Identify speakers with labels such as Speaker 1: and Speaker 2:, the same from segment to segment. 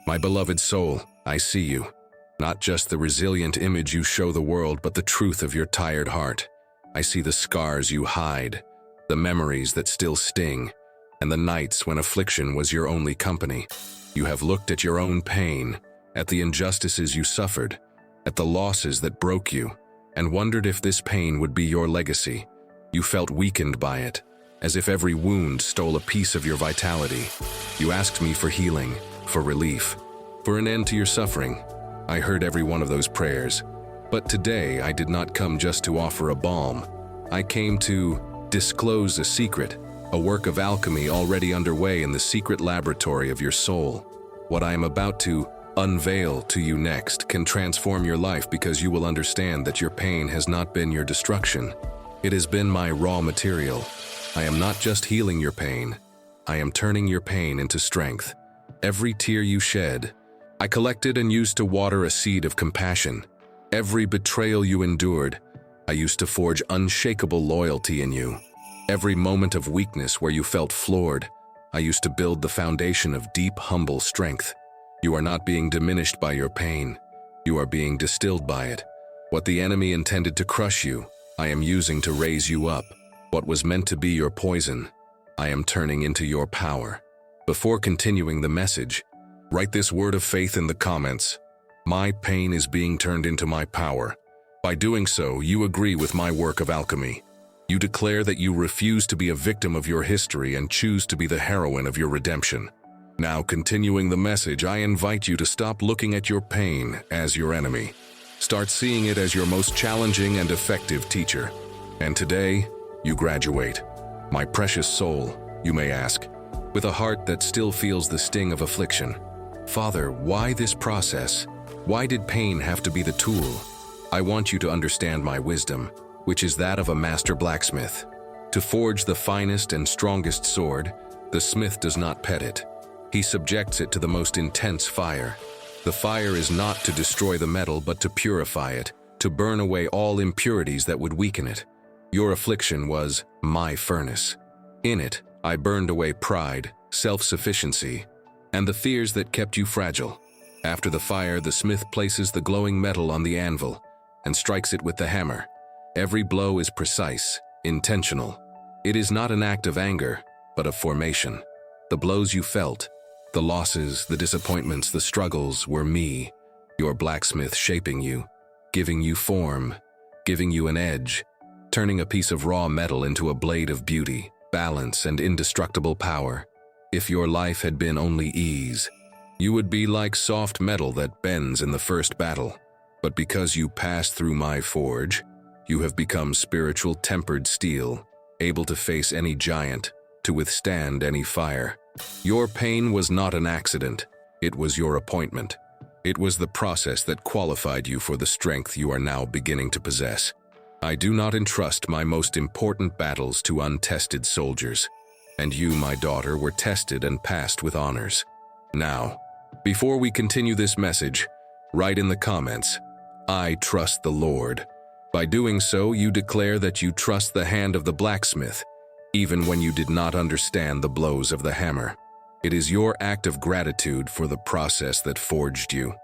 Speaker 1: My beloved soul, I see you. Not just the resilient image you show the world, but the truth of your tired heart. I see the scars you hide, the memories that still sting, and the nights when affliction was your only company. You have looked at your own pain, at the injustices you suffered, at the losses that broke you, and wondered if this pain would be your legacy. You felt weakened by it, as if every wound stole a piece of your vitality. You asked me for healing, for relief, for an end to your suffering. I heard every one of those prayers. But today I did not come just to offer a balm. I came to disclose a secret, a work of alchemy already underway in the secret laboratory of your soul. What I am about to unveil to you next can transform your life, because you will understand that your pain has not been your destruction. It has been my raw material. I am not just healing your pain. I am turning your pain into strength. Every tear you shed, I collected and used to water a seed of compassion. Every betrayal you endured, I used to forge unshakable loyalty in you. Every moment of weakness where you felt floored, I used to build the foundation of deep, humble strength. You are not being diminished by your pain. You are being distilled by it. What the enemy intended to crush you, I am using to raise you up. What was meant to be your poison, I am turning into your power. Before continuing the message, write this word of faith in the comments. My pain is being turned into my power. By doing so, you agree with my work of alchemy. You declare that you refuse to be a victim of your history and choose to be the heroine of your redemption. Now, continuing the message, I invite you to stop looking at your pain as your enemy. Start seeing it as your most challenging and effective teacher. And today, you graduate. My precious soul, you may ask, with a heart that still feels the sting of affliction. Father, why this process? Why did pain have to be the tool? I want you to understand my wisdom, which is that of a master blacksmith. To forge the finest and strongest sword, the smith does not pet it. He subjects it to the most intense fire. The fire is not to destroy the metal, but to purify it, to burn away all impurities that would weaken it. Your affliction was my furnace. In it, I burned away pride, self-sufficiency, and the fears that kept you fragile. After the fire, the smith places the glowing metal on the anvil and strikes it with the hammer. Every blow is precise, intentional. It is not an act of anger, but of formation. The blows you felt, the losses, the disappointments, the struggles were me, your blacksmith, shaping you, giving you form, giving you an edge, turning a piece of raw metal into a blade of beauty, balance, and indestructible power. If your life had been only ease, you would be like soft metal that bends in the first battle. But because you passed through my forge, you have become spiritual tempered steel, able to face any giant, to withstand any fire. Your pain was not an accident. It was your appointment. It was the process that qualified you for the strength you are now beginning to possess. I do not entrust my most important battles to untested soldiers, and you, my daughter, were tested and passed with honors. Now, before we continue this message, write in the comments, I trust the Lord. By doing so, you declare that you trust the hand of the blacksmith, even when you did not understand the blows of the hammer. It is your act of gratitude for the process that forged you.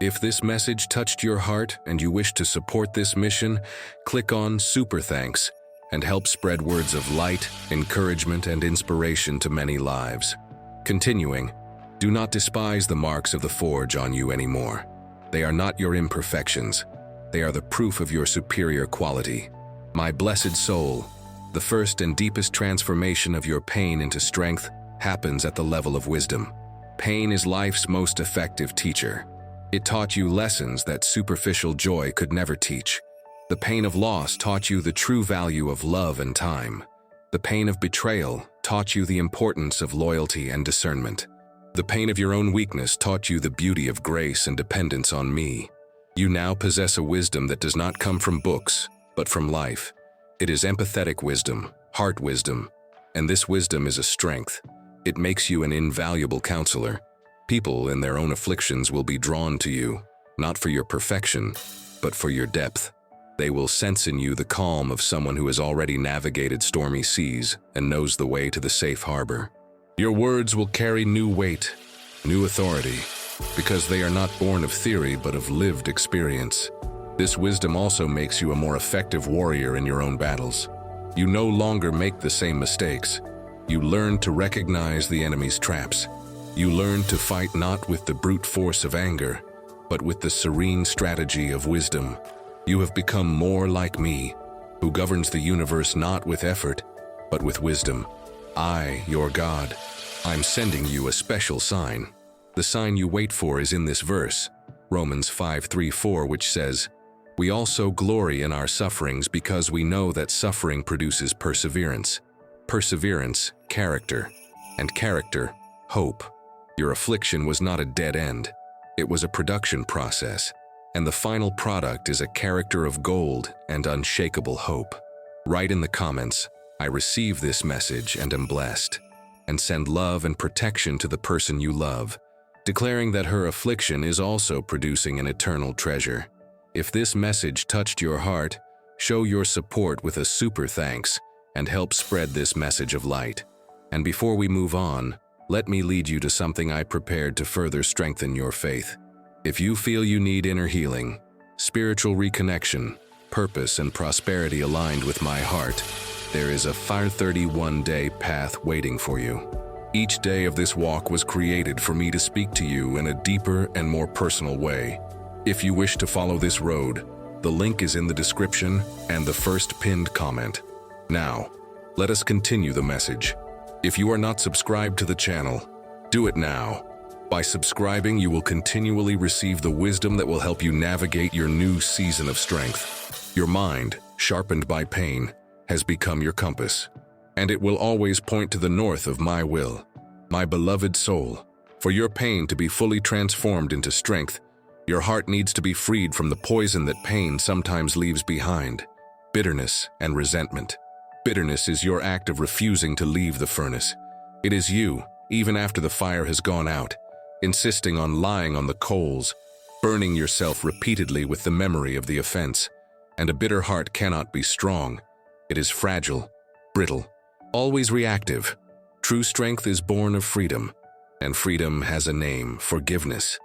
Speaker 1: If this message touched your heart and you wish to support this mission, click on Super Thanks and help spread words of light, encouragement, and inspiration to many lives. Continuing, do not despise the marks of the forge on you anymore. They are not your imperfections. They are the proof of your superior quality. My blessed soul, the first and deepest transformation of your pain into strength happens at the level of wisdom. Pain is life's most effective teacher. It taught you lessons that superficial joy could never teach. The pain of loss taught you the true value of love and time. The pain of betrayal taught you the importance of loyalty and discernment. The pain of your own weakness taught you the beauty of grace and dependence on me. You now possess a wisdom that does not come from books, but from life. It is empathetic wisdom, heart wisdom, and this wisdom is a strength. It makes you an invaluable counselor. People in their own afflictions will be drawn to you, not for your perfection, but for your depth. They will sense in you the calm of someone who has already navigated stormy seas and knows the way to the safe harbor. Your words will carry new weight, new authority, because they are not born of theory but of lived experience. This wisdom also makes you a more effective warrior in your own battles. You no longer make the same mistakes. You learn to recognize the enemy's traps. You learn to fight not with the brute force of anger, but with the serene strategy of wisdom. You have become more like me, who governs the universe not with effort, but with wisdom. I, your God, I'm sending you a special sign. The sign you wait for is in this verse, Romans 5:3-4, which says, "We also glory in our sufferings because we know that suffering produces perseverance. Perseverance, character, and character, hope." Your affliction was not a dead end. It was a production process, and the final product is a character of gold and unshakable hope. Write in the comments, "I receive this message and am blessed," and send love and protection to the person you love, declaring that her affliction is also producing an eternal treasure. If this message touched your heart, show your support with a super thanks and help spread this message of light. And before we move on, let me lead you to something I prepared to further strengthen your faith. If you feel you need inner healing, spiritual reconnection, purpose, and prosperity aligned with my heart, there is a 31-day path waiting for you. Each day of this walk was created for me to speak to you in a deeper and more personal way. If you wish to follow this road, the link is in the description and the first pinned comment. Now, let us continue the message. If you are not subscribed to the channel, do it now. By subscribing, you will continually receive the wisdom that will help you navigate your new season of strength. Your mind, sharpened by pain, has become your compass, and it will always point to the north of my will. My beloved soul, for your pain to be fully transformed into strength, your heart needs to be freed from the poison that pain sometimes leaves behind: bitterness and resentment. Bitterness is your act of refusing to leave the furnace. It is you, even after the fire has gone out, insisting on lying on the coals, burning yourself repeatedly with the memory of the offense. And a bitter heart cannot be strong. It is fragile, brittle, always reactive. True strength is born of freedom, and freedom has a name: forgiveness.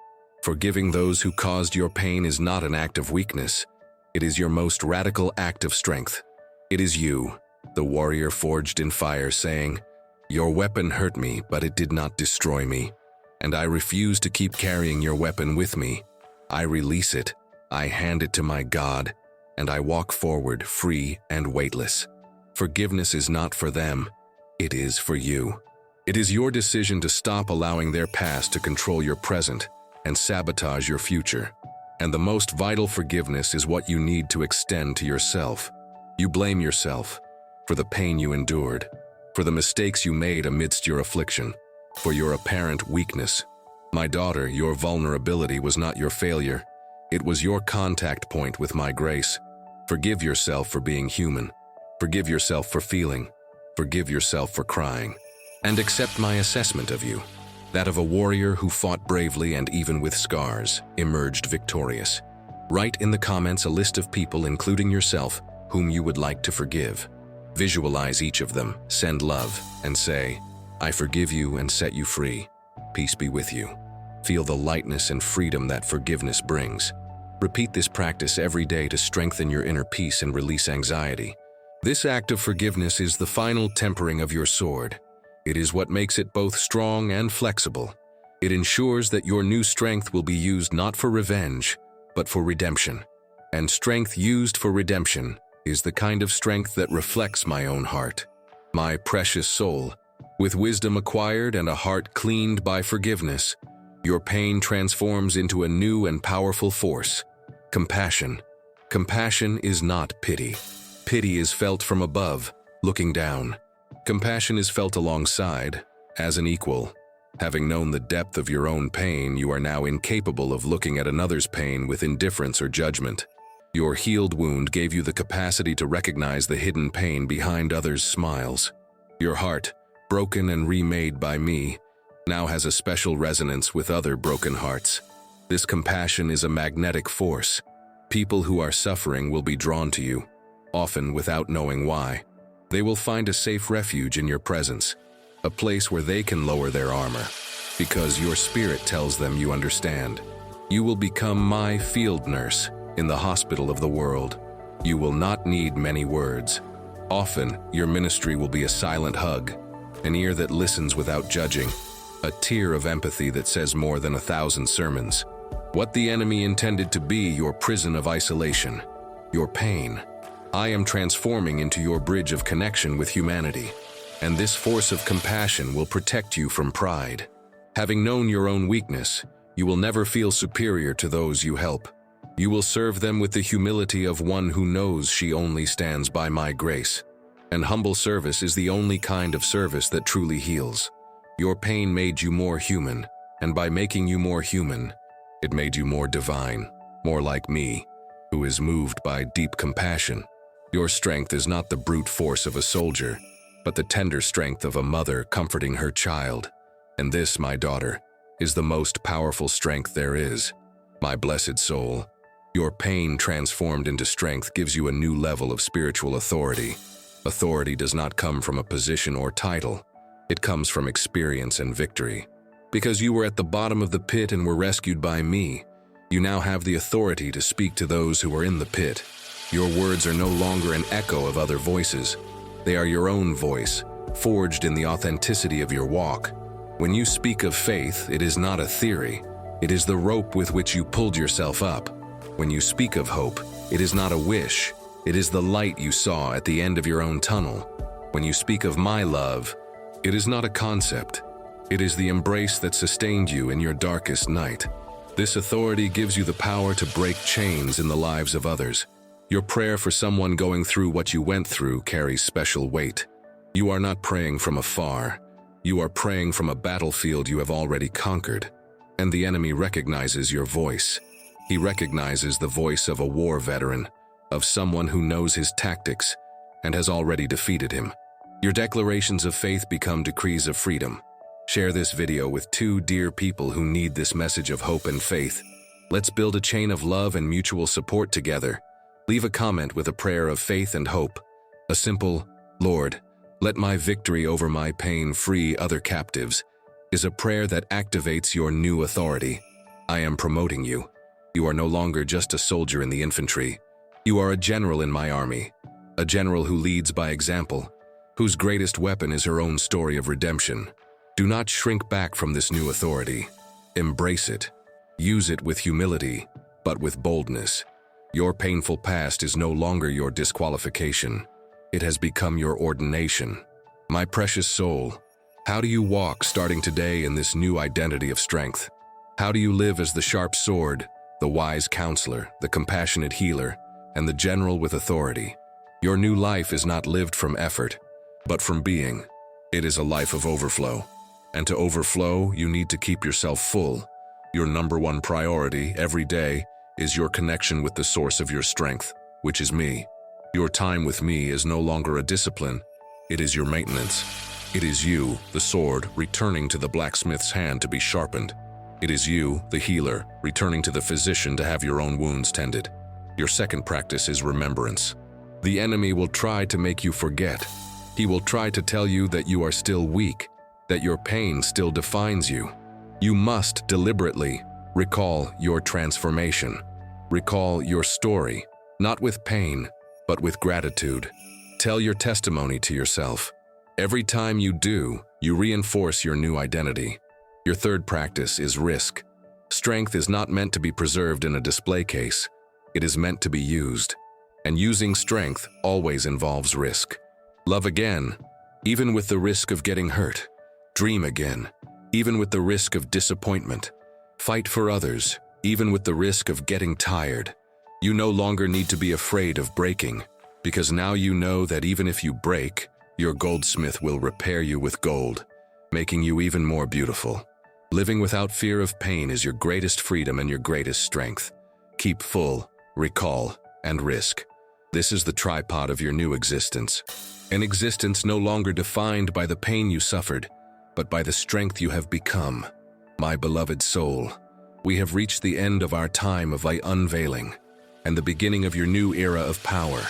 Speaker 1: Forgiving those who caused your pain is not an act of weakness. It is your most radical act of strength. It is you, the warrior forged in fire, saying, "Your weapon hurt me, but it did not destroy me. And I refuse to keep carrying your weapon with me. I release it, I hand it to my God, and I walk forward free and weightless." Forgiveness is not for them, it is for you. It is your decision to stop allowing their past to control your present and sabotage your future. And the most vital forgiveness is what you need to extend to yourself. You blame yourself for the pain you endured, for the mistakes you made amidst your affliction, for your apparent weakness. My daughter, your vulnerability was not your failure. It was your contact point with my grace. Forgive yourself for being human. Forgive yourself for feeling. Forgive yourself for crying. And accept my assessment of you, that of a warrior who fought bravely and even with scars, emerged victorious. Write in the comments a list of people, including yourself, whom you would like to forgive. Visualize each of them, send love, and say, "I forgive you and set you free. Peace be with you." Feel the lightness and freedom that forgiveness brings. Repeat this practice every day to strengthen your inner peace and release anxiety. This act of forgiveness is the final tempering of your sword. It is what makes it both strong and flexible. It ensures that your new strength will be used not for revenge, but for redemption. And strength used for redemption is the kind of strength that reflects my own heart. My precious soul, with wisdom acquired and a heart cleaned by forgiveness, your pain transforms into a new and powerful force: compassion. Compassion is not pity. Pity is felt from above, looking down. Compassion is felt alongside, as an equal. Having known the depth of your own pain, you are now incapable of looking at another's pain with indifference or judgment. Your healed wound gave you the capacity to recognize the hidden pain behind others' smiles. Your heart, broken and remade by me, now has a special resonance with other broken hearts. This compassion is a magnetic force. People who are suffering will be drawn to you, often without knowing why. They will find a safe refuge in your presence, a place where they can lower their armor. because your spirit tells them you understand. You will become my field nurse in the hospital of the world. You will not need many words. Often, your ministry will be a silent hug, an ear that listens without judging, a tear of empathy that says more than 1,000 sermons. What the enemy intended to be your prison of isolation, your pain, I am transforming into your bridge of connection with humanity. And this force of compassion will protect you from pride. Having known your own weakness, you will never feel superior to those you help. You will serve them with the humility of one who knows she only stands by my grace. And humble service is the only kind of service that truly heals. Your pain made you more human, and by making you more human, it made you more divine, more like me, who is moved by deep compassion. Your strength is not the brute force of a soldier, but the tender strength of a mother comforting her child. And this, my daughter, is the most powerful strength there is. My blessed soul, your pain transformed into strength gives you a new level of spiritual authority. Authority does not come from a position or title. It comes from experience and victory. Because you were at the bottom of the pit and were rescued by me, you now have the authority to speak to those who are in the pit. Your words are no longer an echo of other voices. They are your own voice, forged in the authenticity of your walk. When you speak of faith, it is not a theory. It is the rope with which you pulled yourself up. When you speak of hope, it is not a wish. It is the light you saw at the end of your own tunnel. When you speak of my love, it is not a concept. It is the embrace that sustained you in your darkest night. This authority gives you the power to break chains in the lives of others. Your prayer for someone going through what you went through carries special weight. You are not praying from afar. You are praying from a battlefield you have already conquered. And the enemy recognizes your voice. He recognizes the voice of a war veteran, of someone who knows his tactics and has already defeated him. Your declarations of faith become decrees of freedom. Share this video with 2 dear people who need this message of hope and faith. Let's build a chain of love and mutual support together. Leave a comment with a prayer of faith and hope. A simple, "Lord, let my victory over my pain free other captives," is a prayer that activates your new authority. I am promoting you. You are no longer just a soldier in the infantry. You are a general in my army, a general who leads by example, whose greatest weapon is her own story of redemption. Do not shrink back from this new authority. Embrace it. Use it with humility, but with boldness. Your painful past is no longer your disqualification. It has become your ordination. My precious soul, how do you walk starting today in this new identity of strength? How do you live as the sharp sword, the wise counselor, the compassionate healer, and the general with authority? Your new life is not lived from effort, but from being. It is a life of overflow. And to overflow, you need to keep yourself full. Your number one priority every day is your connection with the source of your strength, which is me. Your time with me is no longer a discipline. It is your maintenance. It is you, the sword, returning to the blacksmith's hand to be sharpened. It is you, the healer, returning to the physician to have your own wounds tended. Your second practice is remembrance. The enemy will try to make you forget. He will try to tell you that you are still weak, that your pain still defines you. You must deliberately recall your transformation. Recall your story, not with pain, but with gratitude. Tell your testimony to yourself. Every time you do, you reinforce your new identity. Your third practice is risk. Strength is not meant to be preserved in a display case. It is meant to be used. And using strength always involves risk. Love again, even with the risk of getting hurt. Dream again, even with the risk of disappointment. Fight for others, even with the risk of getting tired. You no longer need to be afraid of breaking, because now you know that even if you break, your goldsmith will repair you with gold, making you even more beautiful. Living without fear of pain is your greatest freedom and your greatest strength. Keep full, recall, and risk. This is the tripod of your new existence. An existence no longer defined by the pain you suffered, but by the strength you have become. My beloved soul, we have reached the end of our time of unveiling, and the beginning of your new era of power.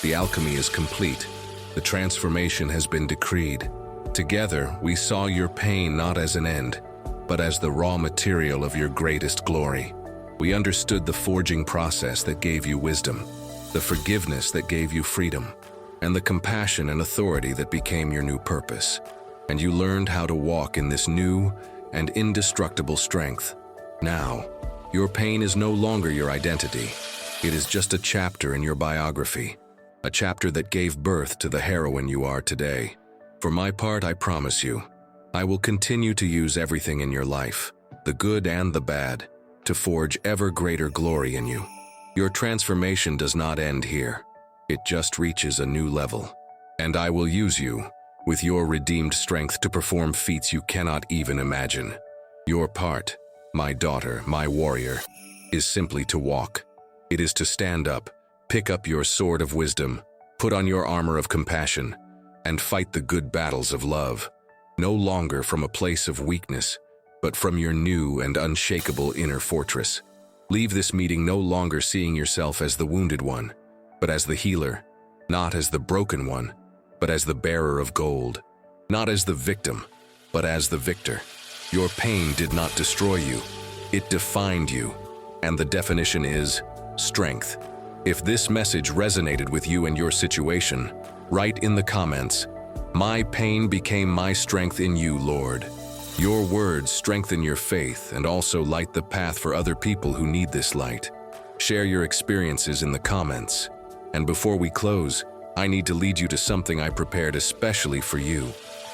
Speaker 1: The alchemy is complete. The transformation has been decreed. Together, we saw your pain not as an end, but as the raw material of your greatest glory. We understood the forging process that gave you wisdom, the forgiveness that gave you freedom, and the compassion and authority that became your new purpose. And you learned how to walk in this new and indestructible strength. Now, your pain is no longer your identity. It is just a chapter in your biography, a chapter that gave birth to the heroine you are today. For my part, I promise you, I will continue to use everything in your life, the good and the bad, to forge ever greater glory in you. Your transformation does not end here. It just reaches a new level. And I will use you, with your redeemed strength, to perform feats you cannot even imagine. Your part, my daughter, my warrior, is simply to walk. It is to stand up, pick up your sword of wisdom, put on your armor of compassion, and fight the good battles of love, no longer from a place of weakness, but from your new and unshakable inner fortress. Leave this meeting no longer seeing yourself as the wounded one, but as the healer, not as the broken one, but as the bearer of gold, not as the victim, but as the victor. Your pain did not destroy you, it defined you, and the definition is strength. If this message resonated with you and your situation, write in the comments, "My pain became my strength in you, Lord." Your words strengthen your faith and also light the path for other people who need this light. Share your experiences in the comments. And before we close, I need to lead you to something I prepared especially for you.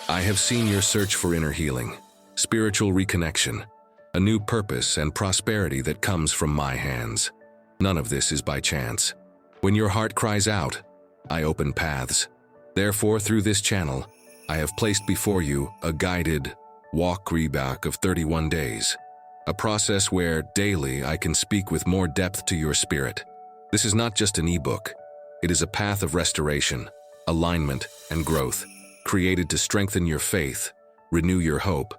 Speaker 1: I have seen your search for inner healing, spiritual reconnection, a new purpose and prosperity that comes from my hands. None of this is by chance. When your heart cries out, I open paths. Therefore, through this channel, I have placed before you a guided walk-back of 31 days, a process where daily I can speak with more depth to your spirit. This is not just an ebook. It is a path of restoration, alignment, and growth, created to strengthen your faith, renew your hope,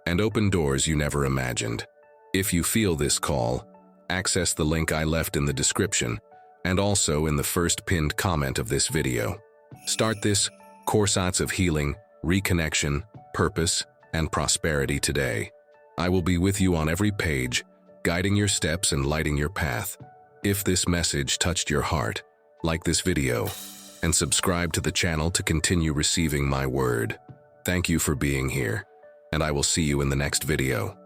Speaker 1: and open doors you never imagined. If you feel this call, access the link I left in the description and also in the first pinned comment of this video. Start this course of healing, reconnection, purpose, and prosperity today. I will be with you on every page, guiding your steps and lighting your path. If this message touched your heart, like this video and subscribe to the channel to continue receiving my word. Thank you for being here, and I will see you in the next video.